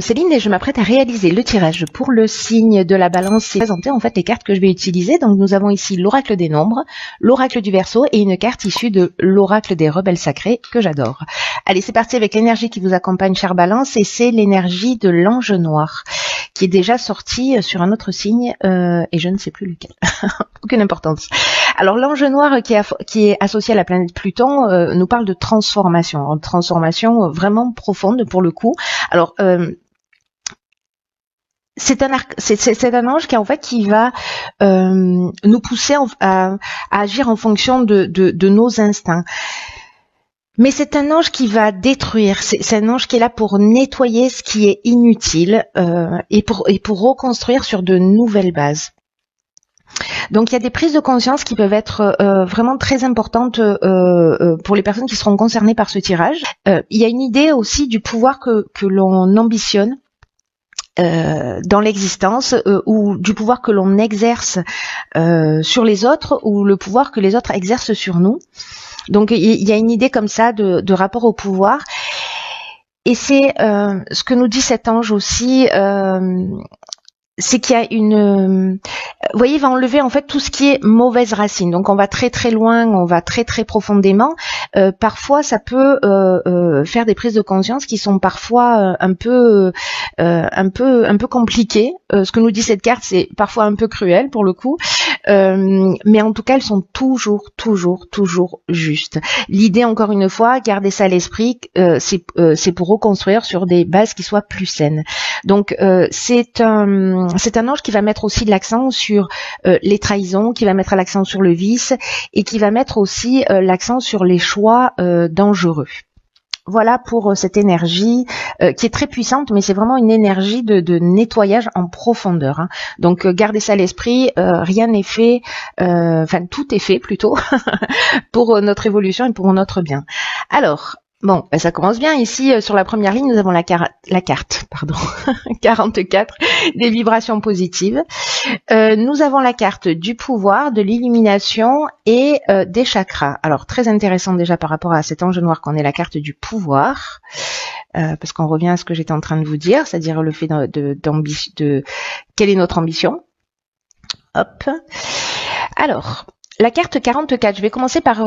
Céline et je m'apprête à réaliser le tirage pour le signe de la balance et présenter en fait les cartes que je vais utiliser. Donc nous avons ici l'oracle des nombres, l'oracle du Verseau et une carte issue de l'oracle des rebelles sacrés que j'adore. Allez, c'est parti avec l'énergie qui vous accompagne, chère balance, et c'est l'énergie de l'ange noir qui est déjà sorti sur un autre signe et je ne sais plus lequel. Aucune importance. Alors l'ange noir qui est associé à la planète Pluton nous parle de transformation, vraiment profonde pour le coup. Alors c'est un ange qui en fait qui va nous pousser à agir en fonction de nos instincts. Mais c'est un ange qui va détruire. C'est un ange qui est là pour nettoyer ce qui est inutile et pour reconstruire sur de nouvelles bases. Donc il y a des prises de conscience qui peuvent être vraiment très importantes pour les personnes qui seront concernées par ce tirage. Il y a une idée aussi du pouvoir que l'on ambitionne dans l'existence, ou du pouvoir que l'on exerce sur les autres, ou le pouvoir que les autres exercent sur nous. Donc il y a une idée comme ça de rapport au pouvoir. Et c'est ce que nous dit cet ange aussi, c'est qu'il y a une... vous voyez, il va enlever en fait tout ce qui est mauvaise racine. Donc on va très très loin, on va très très profondément. Parfois ça peut faire des prises de conscience qui sont parfois un peu compliquées. Ce que nous dit cette carte, c'est parfois un peu cruel pour le coup. Mais en tout cas, elles sont toujours justes. L'idée, encore une fois, garder ça à l'esprit, c'est pour reconstruire sur des bases qui soient plus saines. Donc c'est un ange qui va mettre aussi de l'accent sur les trahisons, qui va mettre l'accent sur le vice et qui va mettre aussi l'accent sur les choix dangereux. Voilà pour cette énergie qui est très puissante, mais c'est vraiment une énergie de nettoyage en profondeur. Hein. Donc gardez ça à l'esprit, rien n'est fait, enfin tout est fait plutôt, pour notre évolution et pour notre bien. Alors, bon, ça commence bien. Ici, sur la première ligne, nous avons la carte 44, des vibrations positives. Nous avons la carte du pouvoir, de l'illumination et des chakras. Alors, très intéressant déjà par rapport à cet ange noir qu'on ait la carte du pouvoir, parce qu'on revient à ce que j'étais en train de vous dire, c'est-à-dire le fait de quelle est notre ambition. Hop. Alors... la carte 44, je vais commencer par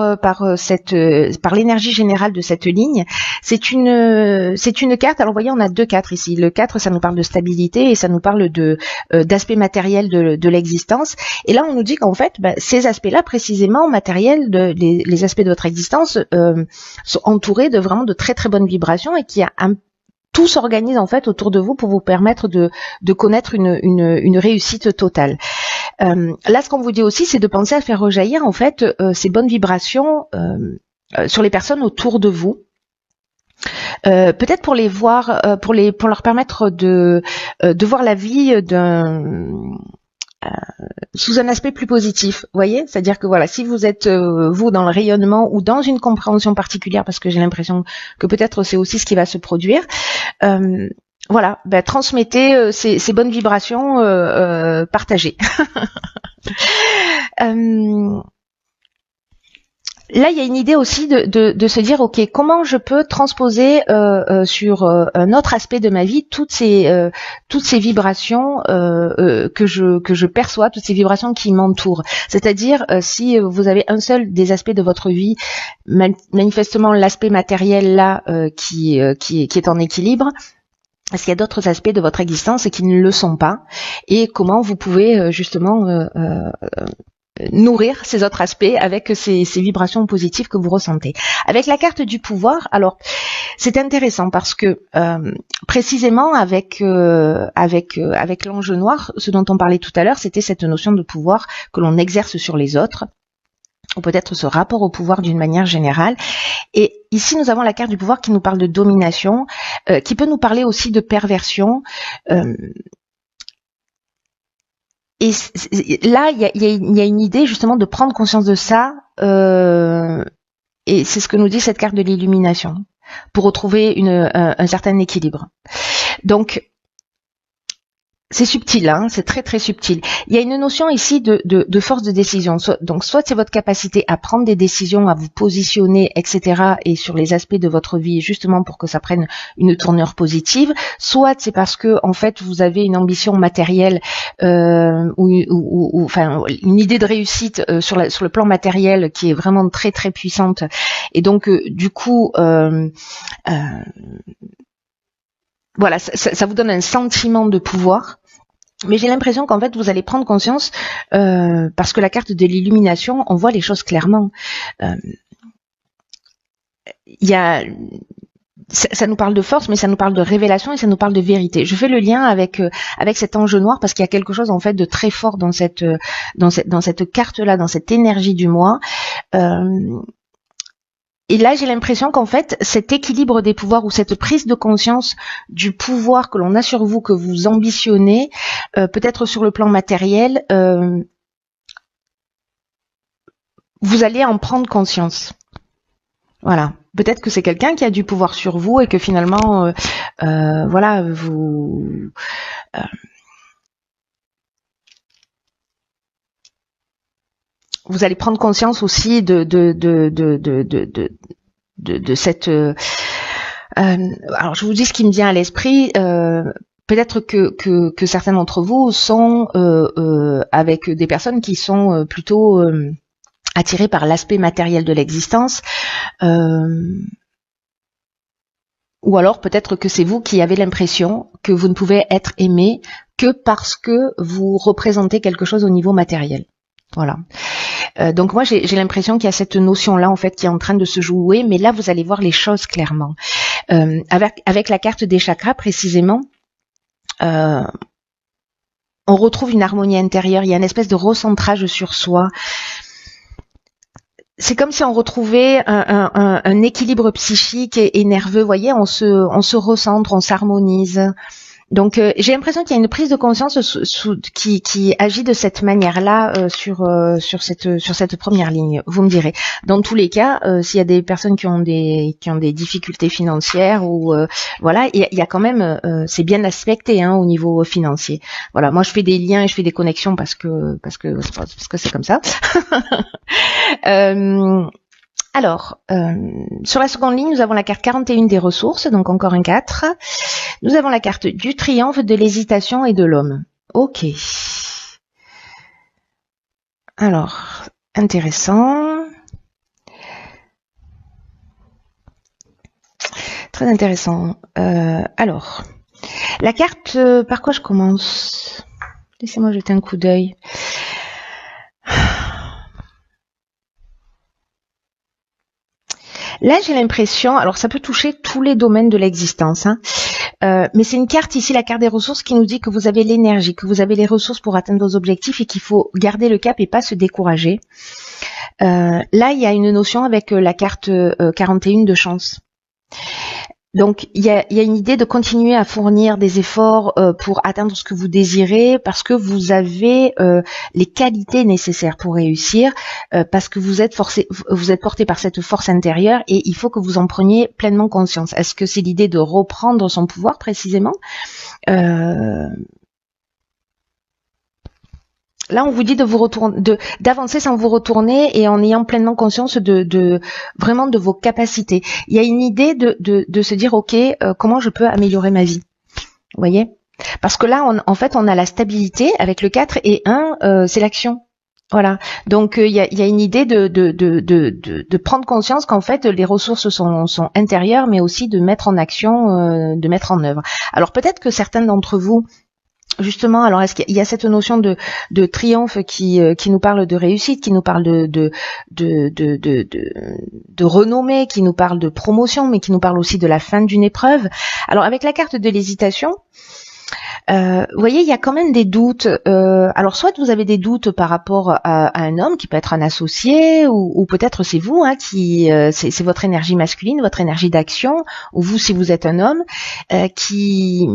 l'énergie générale de cette ligne. C'est une carte, alors vous voyez on a deux 4 ici. Le 4 ça nous parle de stabilité et ça nous parle d'aspects matériels de l'existence. Et là on nous dit qu'en fait ces aspects-là précisément matériels, les aspects de votre existence sont entourés de vraiment de très très bonnes vibrations et qui a tout s'organise en fait autour de vous pour vous permettre de connaître une réussite totale. Là, ce qu'on vous dit aussi, c'est de penser à faire rejaillir en fait ces bonnes vibrations sur les personnes autour de vous. Peut-être pour les voir, pour leur permettre de voir la vie sous un aspect plus positif, vous voyez, c'est-à-dire que voilà, si vous êtes vous dans le rayonnement ou dans une compréhension particulière, parce que j'ai l'impression que peut-être c'est aussi ce qui va se produire. Voilà, transmettez ces bonnes vibrations, partagées. Là, il y a une idée aussi de se dire, ok, comment je peux transposer sur un autre aspect de ma vie toutes ces vibrations que je perçois, toutes ces vibrations qui m'entourent. C'est-à-dire, si vous avez un seul des aspects de votre vie, manifestement l'aspect matériel là qui est en équilibre. Est-ce qu'il y a d'autres aspects de votre existence qui ne le sont pas, et comment vous pouvez justement nourrir ces autres aspects avec ces vibrations positives que vous ressentez. Avec la carte du pouvoir, alors c'est intéressant parce que précisément avec l'ange noir, ce dont on parlait tout à l'heure, c'était cette notion de pouvoir que l'on exerce sur les autres, ou peut-être ce rapport au pouvoir d'une manière générale. Et ici, nous avons la carte du pouvoir qui nous parle de domination, qui peut nous parler aussi de perversion. Et là, il y a une idée justement de prendre conscience de ça, et c'est ce que nous dit cette carte de l'illumination, pour retrouver un certain équilibre. Donc, c'est subtil, hein, c'est très très subtil. Il y a une notion ici de force de décision. Donc soit c'est votre capacité à prendre des décisions, à vous positionner, etc. et sur les aspects de votre vie justement pour que ça prenne une tournure positive. Soit c'est parce que en fait vous avez une ambition matérielle ou enfin une idée de réussite sur le plan matériel qui est vraiment très très puissante. Et donc du coup voilà, ça vous donne un sentiment de pouvoir. Mais j'ai l'impression qu'en fait, vous allez prendre conscience, parce que la carte de l'illumination, on voit les choses clairement. Il y a, ça nous parle de force, mais ça nous parle de révélation et ça nous parle de vérité. Je fais le lien avec cet ange noir parce qu'il y a quelque chose en fait de très fort dans cette carte-là, dans cette énergie du moi. Et là, j'ai l'impression qu'en fait, cet équilibre des pouvoirs ou cette prise de conscience du pouvoir que l'on a sur vous, que vous ambitionnez, peut-être sur le plan matériel, vous allez en prendre conscience. Voilà. Peut-être que c'est quelqu'un qui a du pouvoir sur vous et que finalement, voilà, vous allez prendre conscience aussi de cette. Alors, je vous dis ce qui me vient à l'esprit. Peut-être que certains d'entre vous sont avec des personnes qui sont plutôt attirées par l'aspect matériel de l'existence. Ou alors peut-être que c'est vous qui avez l'impression que vous ne pouvez être aimé que parce que vous représentez quelque chose au niveau matériel. Voilà. Donc moi j'ai l'impression qu'il y a cette notion-là en fait qui est en train de se jouer, mais là vous allez voir les choses clairement. Avec la carte des chakras précisément, on retrouve une harmonie intérieure, il y a une espèce de recentrage sur soi. C'est comme si on retrouvait un équilibre psychique et nerveux, vous voyez, on se recentre, on s'harmonise. Donc j'ai l'impression qu'il y a une prise de conscience qui agit de cette manière-là sur cette première ligne. Vous me direz. Dans tous les cas, s'il y a des personnes qui ont des difficultés financières ou voilà, il y a quand même c'est bien aspecté au niveau financier. Voilà, moi je fais des liens et je fais des connexions parce que c'est comme ça. Alors, sur la seconde ligne, nous avons la carte 41 des ressources, donc encore un 4. Nous avons la carte du triomphe, de l'hésitation et de l'homme. Ok. Alors, intéressant. Très intéressant. Alors, la carte, par quoi je commence? Laissez-moi jeter un coup d'œil. Là, j'ai l'impression, alors ça peut toucher tous les domaines de l'existence, mais c'est une carte ici, la carte des ressources, qui nous dit que vous avez l'énergie, que vous avez les ressources pour atteindre vos objectifs et qu'il faut garder le cap et pas se décourager. Là, il y a une notion avec la carte 41 de chance. Donc, il y a une idée de continuer à fournir des efforts pour atteindre ce que vous désirez, parce que vous avez les qualités nécessaires pour réussir, parce que vous êtes porté par cette force intérieure et il faut que vous en preniez pleinement conscience. Est-ce que c'est l'idée de reprendre son pouvoir précisément ? Là, on vous dit de vous retourner, d'avancer sans vous retourner et en ayant pleinement conscience vraiment de vos capacités. Il y a une idée de se dire, ok, comment je peux améliorer ma vie ? Vous voyez ? Parce que là, en fait, on a la stabilité avec le 4 et 1, c'est l'action. Voilà. Donc il y a une idée de prendre conscience qu'en fait les ressources sont intérieures, mais aussi de mettre en action, de mettre en œuvre. Alors peut-être que certains d'entre vous, justement, alors est-ce qu'il y a cette notion de triomphe qui nous parle de réussite, qui nous parle de renommée, qui nous parle de promotion, mais qui nous parle aussi de la fin d'une épreuve. Alors avec la carte de l'hésitation, vous voyez, il y a quand même des doutes. Alors soit vous avez des doutes par rapport à un homme qui peut être un associé, ou peut-être c'est vous qui c'est votre énergie masculine, votre énergie d'action, ou vous si vous êtes un homme qui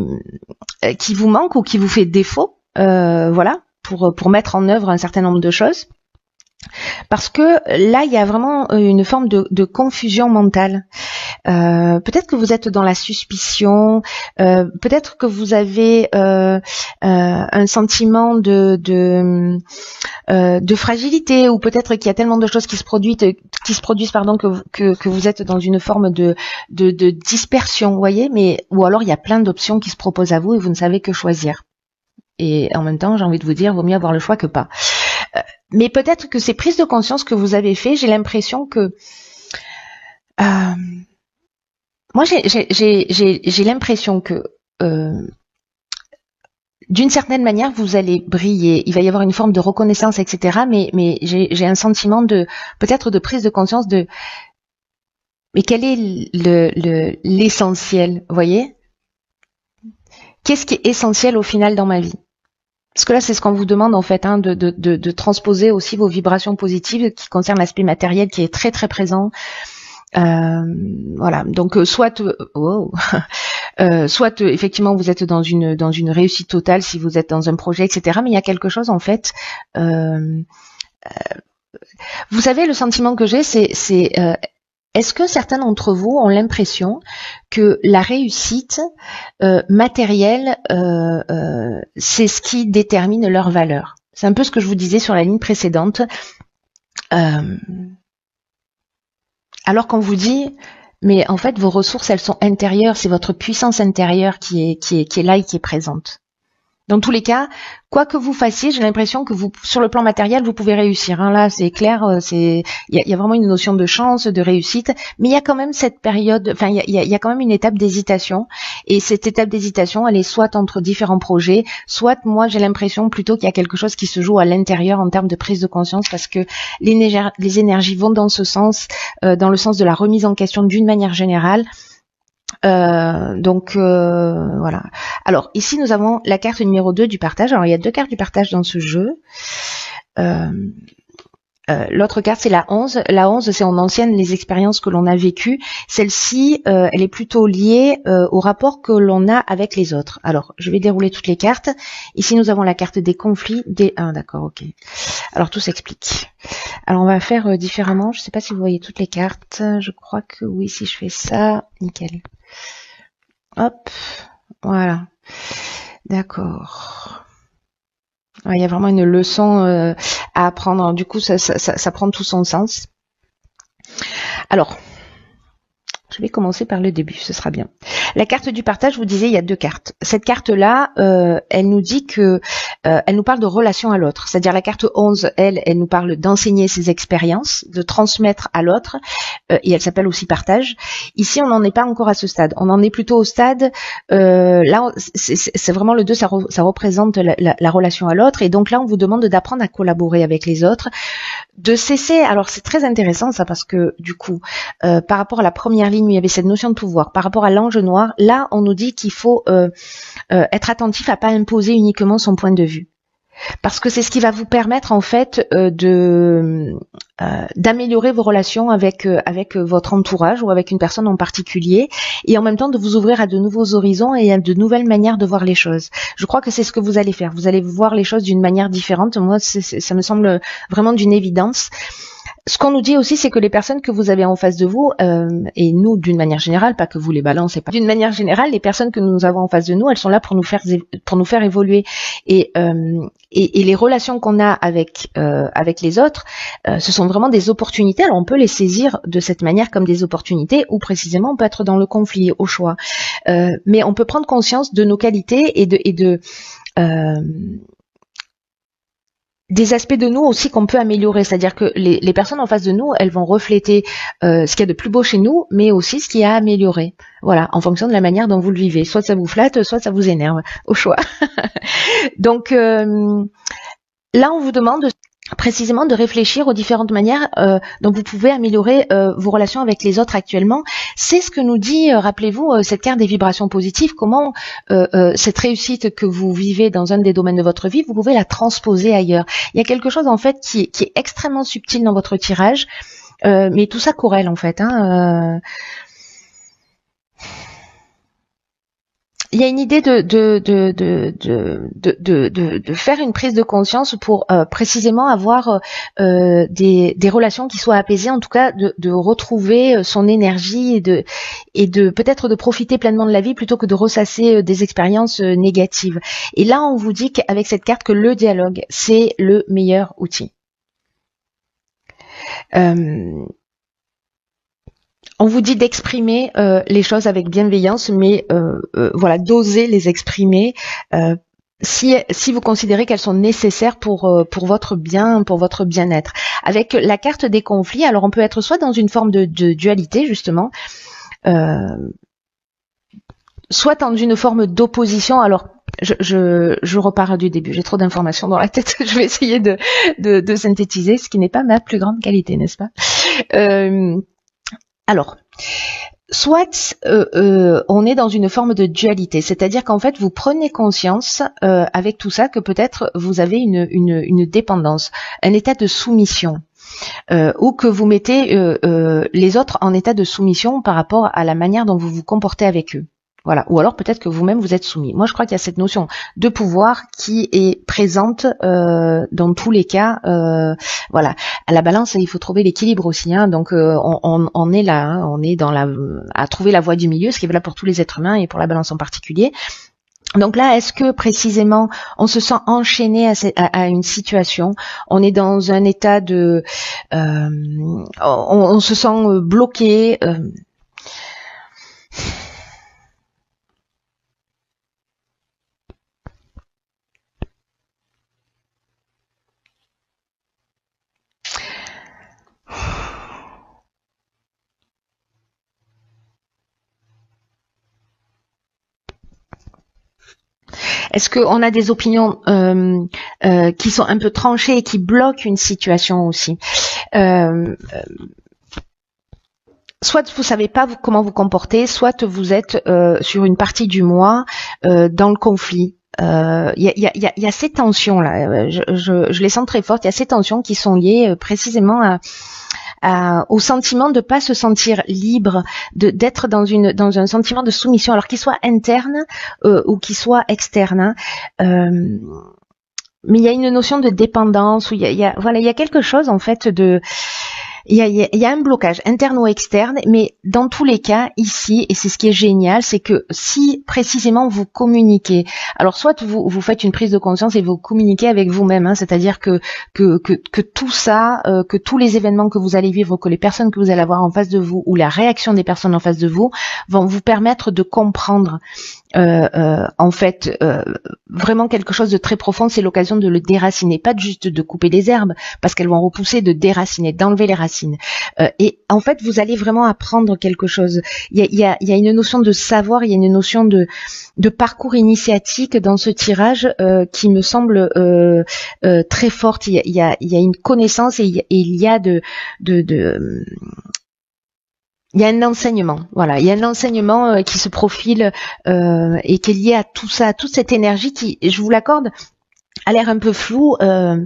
vous manque ou qui vous fait défaut, voilà, pour mettre en œuvre un certain nombre de choses. Parce que là, il y a vraiment une forme de confusion mentale. Peut-être que vous êtes dans la suspicion, peut-être que vous avez un sentiment de fragilité, ou peut-être qu'il y a tellement de choses qui se produisent, pardon, que vous êtes dans une forme de dispersion, vous voyez, ou alors il y a plein d'options qui se proposent à vous et vous ne savez que choisir. Et en même temps, j'ai envie de vous dire, vaut mieux avoir le choix que pas. Mais peut-être que ces prises de conscience que vous avez fait, j'ai l'impression que moi j'ai l'impression que d'une certaine manière vous allez briller, il va y avoir une forme de reconnaissance, etc. Mais j'ai un sentiment de peut-être de prise de conscience de mais quel est l'essentiel, vous voyez? Qu'est-ce qui est essentiel au final dans ma vie? Parce que là, c'est ce qu'on vous demande en fait, hein, de transposer aussi vos vibrations positives qui concernent l'aspect matériel qui est très très présent. Voilà. Donc soit effectivement vous êtes dans une réussite totale si vous êtes dans un projet, etc. Mais il y a quelque chose en fait. Vous savez, le sentiment que j'ai, c'est est-ce que certains d'entre vous ont l'impression que la réussite matérielle, c'est ce qui détermine leur valeur? C'est un peu ce que je vous disais sur la ligne précédente. Alors qu'on vous dit, mais en fait, vos ressources, elles sont intérieures. C'est votre puissance intérieure qui est là et qui est présente. Dans tous les cas, quoi que vous fassiez, j'ai l'impression que vous, sur le plan matériel, vous pouvez réussir. Hein. Là, c'est clair, il y a vraiment une notion de chance, de réussite, mais il y a quand même cette période, enfin, il y a quand même une étape d'hésitation. Et cette étape d'hésitation, elle est soit entre différents projets, soit moi, j'ai l'impression plutôt qu'il y a quelque chose qui se joue à l'intérieur en termes de prise de conscience, parce que les énergies vont dans ce sens, dans le sens de la remise en question d'une manière générale. Donc voilà. Alors ici nous avons la carte numéro 2 du partage. Alors il y a deux cartes du partage dans ce jeu. L'autre carte c'est la 11. La 11 c'est en ancienne les expériences que l'on a vécues. Celle-ci elle est plutôt liée au rapport que l'on a avec les autres. Alors je vais dérouler toutes les cartes. Ici nous avons la carte des conflits. D'accord, ok. Alors tout s'explique. Alors on va faire différemment. Je ne sais pas si vous voyez toutes les cartes. Je crois que oui, si je fais ça, nickel. Hop, voilà. D'accord. Il y a vraiment une leçon à apprendre. Du coup, ça prend tout son sens. Alors, je vais commencer par le début, ce sera bien. La carte du partage, je vous disais, il y a deux cartes. Cette carte-là, elle nous dit que, elle nous parle de relation à l'autre. C'est-à-dire la carte 11, elle nous parle d'enseigner ses expériences, de transmettre à l'autre, et elle s'appelle aussi partage. Ici, on n'en est pas encore à ce stade. On en est plutôt au stade, là, c'est vraiment le 2, ça représente la relation à l'autre, et donc là, on vous demande d'apprendre à collaborer avec les autres, de cesser, alors c'est très intéressant ça, parce que du coup, par rapport à la première ligne où il y avait cette notion de pouvoir, par rapport à l'ange noir, là on nous dit qu'il faut être attentif à pas imposer uniquement son point de vue. Parce que c'est ce qui va vous permettre en fait d'améliorer vos relations avec votre entourage ou avec une personne en particulier, et en même temps de vous ouvrir à de nouveaux horizons et à de nouvelles manières de voir les choses. Je crois que c'est ce que vous allez faire. Vous allez voir les choses d'une manière différente. Moi, ça me semble vraiment d'une évidence. Ce qu'on nous dit aussi, c'est que les personnes que vous avez en face de vous, et nous d'une manière générale, pas que vous les balancez pas, d'une manière générale, les personnes que nous avons en face de nous, elles sont là pour nous faire évoluer. Et les relations qu'on a avec les autres, ce sont vraiment des opportunités. Alors on peut les saisir de cette manière comme des opportunités, ou précisément on peut être dans le conflit, au choix. Mais on peut prendre conscience de nos qualités et de des aspects de nous aussi qu'on peut améliorer, c'est-à-dire que les personnes en face de nous, elles vont refléter ce qu'il y a de plus beau chez nous, mais aussi ce qu'il y a à améliorer. Voilà, en fonction de la manière dont vous le vivez. Soit ça vous flatte, soit ça vous énerve, au choix. Donc là, on vous demande précisément de réfléchir aux différentes manières dont vous pouvez améliorer vos relations avec les autres actuellement. C'est ce que nous dit, rappelez-vous, cette carte des vibrations positives, comment cette réussite que vous vivez dans un des domaines de votre vie, vous pouvez la transposer ailleurs. Il y a quelque chose en fait qui est extrêmement subtil dans votre tirage, mais tout ça corrèle en fait. il y a une idée de faire une prise de conscience pour précisément avoir des relations qui soient apaisées, en tout cas de retrouver son énergie et de peut-être de profiter pleinement de la vie plutôt que de ressasser des expériences négatives. Et là, on vous dit qu'avec cette carte que le dialogue, c'est le meilleur outil. On vous dit d'exprimer les choses avec bienveillance, mais voilà, d'oser les exprimer si vous considérez qu'elles sont nécessaires pour votre bien, pour votre bien-être. Avec la carte des conflits, alors on peut être soit dans une forme de dualité justement, soit dans une forme d'opposition. Alors je repars du début, j'ai trop d'informations dans la tête, je vais essayer de synthétiser, ce qui n'est pas ma plus grande qualité, n'est-ce pas? Alors, soit on est dans une forme de dualité, c'est-à-dire qu'en fait vous prenez conscience avec tout ça que peut-être vous avez une dépendance, un état de soumission, ou que vous mettez les autres en état de soumission par rapport à la manière dont vous vous comportez avec eux. Voilà. Ou alors peut-être que vous-même vous êtes soumis. Moi je crois qu'il y a cette notion de pouvoir qui est présente dans tous les cas. Voilà. À la balance, il faut trouver l'équilibre aussi. Hein. Donc on est là, hein. On est à trouver la voie du milieu, ce qui est valable pour tous les êtres humains et pour la balance en particulier. Donc là, est-ce que précisément on se sent enchaîné à une situation, on est dans un état de, on se sent bloqué. Est-ce qu'on a des opinions qui sont un peu tranchées et qui bloquent une situation aussi? Soit vous savez pas comment vous comporter, soit vous êtes sur une partie du moi dans le conflit. Il y a ces tensions là, je les sens très fortes. Il y a ces tensions qui sont liées précisément au sentiment de pas se sentir libre, d'être dans un sentiment de soumission, alors qu'il soit interne ou qu'il soit externe. Mais il y a une notion de dépendance, où il y a quelque chose en fait il y a un blocage interne ou externe, mais dans tous les cas, ici, et c'est ce qui est génial, c'est que si précisément vous communiquez, alors soit vous faites une prise de conscience et vous communiquez avec vous-même, hein, c'est-à-dire que tout ça, que tous les événements que vous allez vivre, que les personnes que vous allez avoir en face de vous, ou la réaction des personnes en face de vous, vont vous permettre de comprendre en fait vraiment quelque chose de très profond. C'est l'occasion de le déraciner, pas juste de couper les herbes parce qu'elles vont repousser, de déraciner, d'enlever les racines, et en fait vous allez vraiment apprendre quelque chose. Il y a une notion de savoir, il y a une notion de parcours initiatique dans ce tirage qui me semble très forte. Il y a une connaissance et il y a il y a un enseignement, voilà. Il y a un enseignement qui se profile et qui est lié à tout ça, à toute cette énergie qui, je vous l'accorde, a l'air un peu flou. En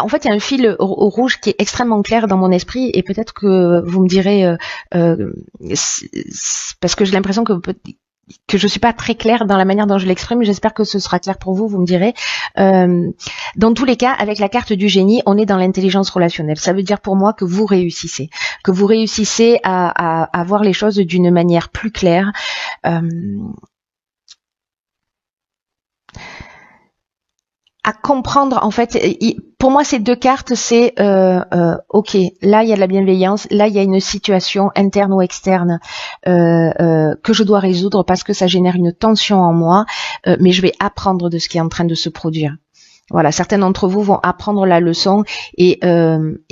fait, il y a un fil rouge qui est extrêmement clair dans mon esprit, et peut-être que vous me direz, parce que j'ai l'impression que je suis pas très claire dans la manière dont je l'exprime. J'espère que ce sera clair pour vous, vous me direz. Dans tous les cas, avec la carte du génie, on est dans l'intelligence relationnelle. Ça veut dire pour moi que vous réussissez à voir les choses d'une manière plus claire. À comprendre, en fait, pour moi ces deux cartes, c'est ok, là il y a de la bienveillance, là il y a une situation interne ou externe que je dois résoudre parce que ça génère une tension en moi, mais je vais apprendre de ce qui est en train de se produire. Voilà, certains d'entre vous vont apprendre la leçon et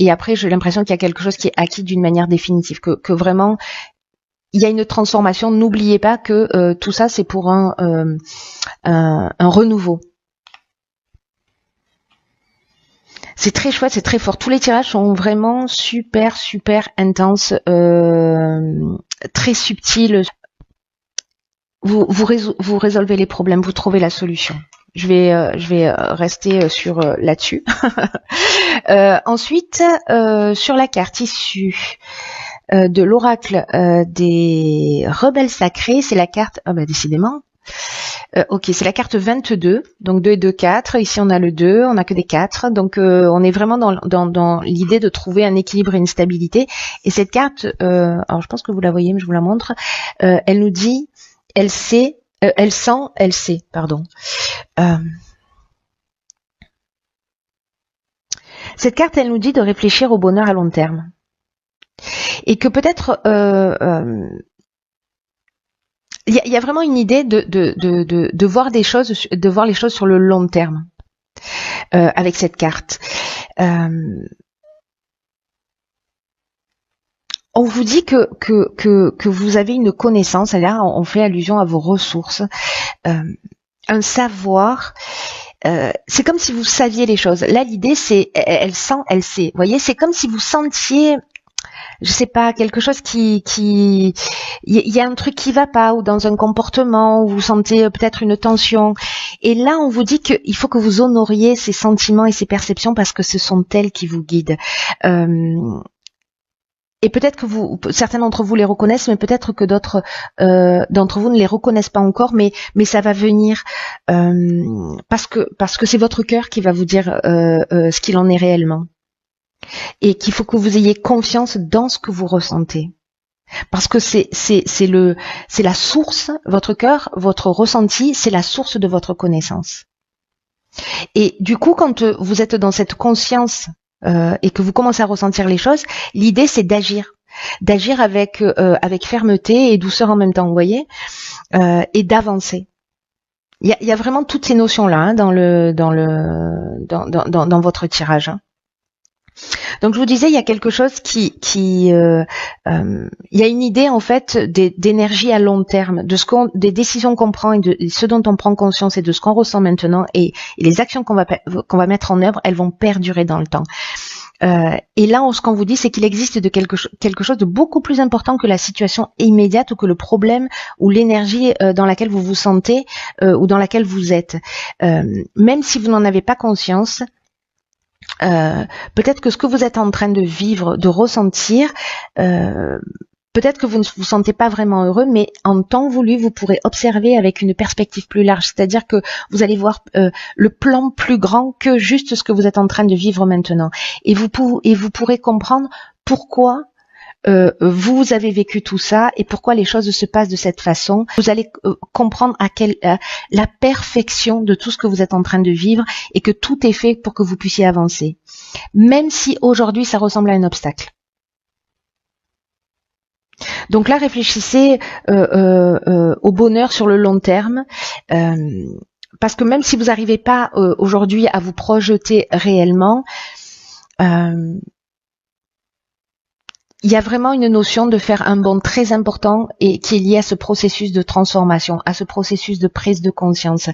après j'ai l'impression qu'il y a quelque chose qui est acquis d'une manière définitive, que vraiment il y a une transformation. N'oubliez pas que tout ça c'est pour un renouveau. C'est très chouette, c'est très fort. Tous les tirages sont vraiment super intenses, très subtils. Vous résolvez les problèmes, vous trouvez la solution. Je vais rester sur là-dessus. Ensuite, sur la carte issue de l'oracle des rebelles sacrés, c'est la carte, décidément, Ok, c'est la carte 22, donc 2 et 2, 4. Ici, on a le 2, on a que des 4. Donc, on est vraiment dans l'idée de trouver un équilibre et une stabilité. Et cette carte, alors je pense que vous la voyez, mais je vous la montre, elle nous dit, elle sait, elle sent, elle sait, pardon. Cette carte, elle nous dit de réfléchir au bonheur à long terme. Et que peut-être... il y a vraiment une idée de voir des choses, de voir les choses sur le long terme avec cette carte. On vous dit que vous avez une connaissance, et là on fait allusion à vos ressources, un savoir. C'est comme si vous saviez les choses. Là l'idée c'est elle sent, elle sait. Vous voyez, c'est comme si vous sentiez, je sais pas, quelque chose il y a un truc qui va pas, ou dans un comportement où vous sentez peut-être une tension, et là on vous dit qu'il faut que vous honoriez ces sentiments et ces perceptions parce que ce sont elles qui vous guident. Et peut-être que certains d'entre vous les reconnaissent, mais peut-être que d'autres d'entre vous ne les reconnaissent pas encore, mais ça va venir parce que c'est votre cœur qui va vous dire ce qu'il en est réellement. Et qu'il faut que vous ayez confiance dans ce que vous ressentez. Parce que c'est la source, votre cœur, votre ressenti, c'est la source de votre connaissance. Et du coup, quand vous êtes dans cette conscience et que vous commencez à ressentir les choses, l'idée c'est d'agir avec fermeté et douceur en même temps, vous voyez, et d'avancer. Il y a vraiment toutes ces notions là dans votre tirage. Donc je vous disais, il y a quelque chose il y a une idée en fait d'énergie à long terme, des décisions qu'on prend et de ce dont on prend conscience et de ce qu'on ressent maintenant, et les actions qu'on va mettre en œuvre, elles vont perdurer dans le temps. Et là, ce qu'on vous dit, c'est qu'il existe quelque chose de beaucoup plus important que la situation immédiate ou que le problème ou l'énergie dans laquelle vous vous sentez ou dans laquelle vous êtes. Même si vous n'en avez pas conscience, peut-être que ce que vous êtes en train de vivre, de ressentir, peut-être que vous ne vous sentez pas vraiment heureux, mais en temps voulu, vous pourrez observer avec une perspective plus large, c'est-à-dire que vous allez voir le plan plus grand que juste ce que vous êtes en train de vivre maintenant, et vous pourrez comprendre pourquoi vous avez vécu tout ça et pourquoi les choses se passent de cette façon. Vous allez comprendre la perfection de tout ce que vous êtes en train de vivre et que tout est fait pour que vous puissiez avancer. Même si aujourd'hui ça ressemble à un obstacle. Donc là, réfléchissez au bonheur sur le long terme. Parce que même si vous n'arrivez pas aujourd'hui à vous projeter réellement, il y a vraiment une notion de faire un bond très important et qui est lié à ce processus de transformation, à ce processus de prise de conscience.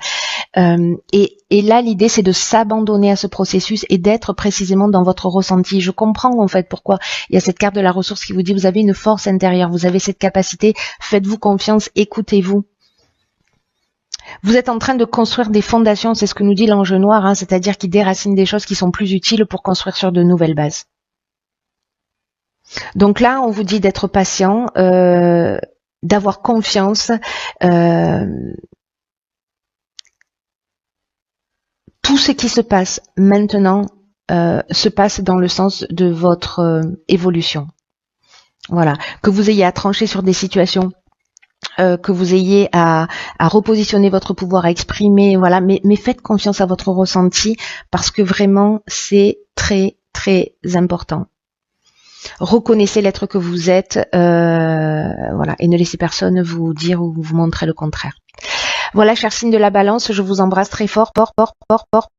Et là, l'idée, c'est de s'abandonner à ce processus et d'être précisément dans votre ressenti. Je comprends en fait pourquoi il y a cette carte de la ressource qui vous dit vous avez une force intérieure, vous avez cette capacité, faites-vous confiance, écoutez-vous. Vous êtes en train de construire des fondations, c'est ce que nous dit l'ange noir, hein, c'est-à-dire qu'il déracine des choses qui sont plus utiles pour construire sur de nouvelles bases. Donc là, on vous dit d'être patient, d'avoir confiance. Tout ce qui se passe maintenant se passe dans le sens de votre évolution. Voilà. Que vous ayez à trancher sur des situations, que vous ayez à repositionner votre pouvoir, à exprimer, voilà. Mais faites confiance à votre ressenti parce que vraiment, c'est très, très important. Reconnaissez l'être que vous êtes, voilà, et ne laissez personne vous dire ou vous montrer le contraire. Voilà, chers signes de la balance, je vous embrasse très fort, fort, fort, fort, fort.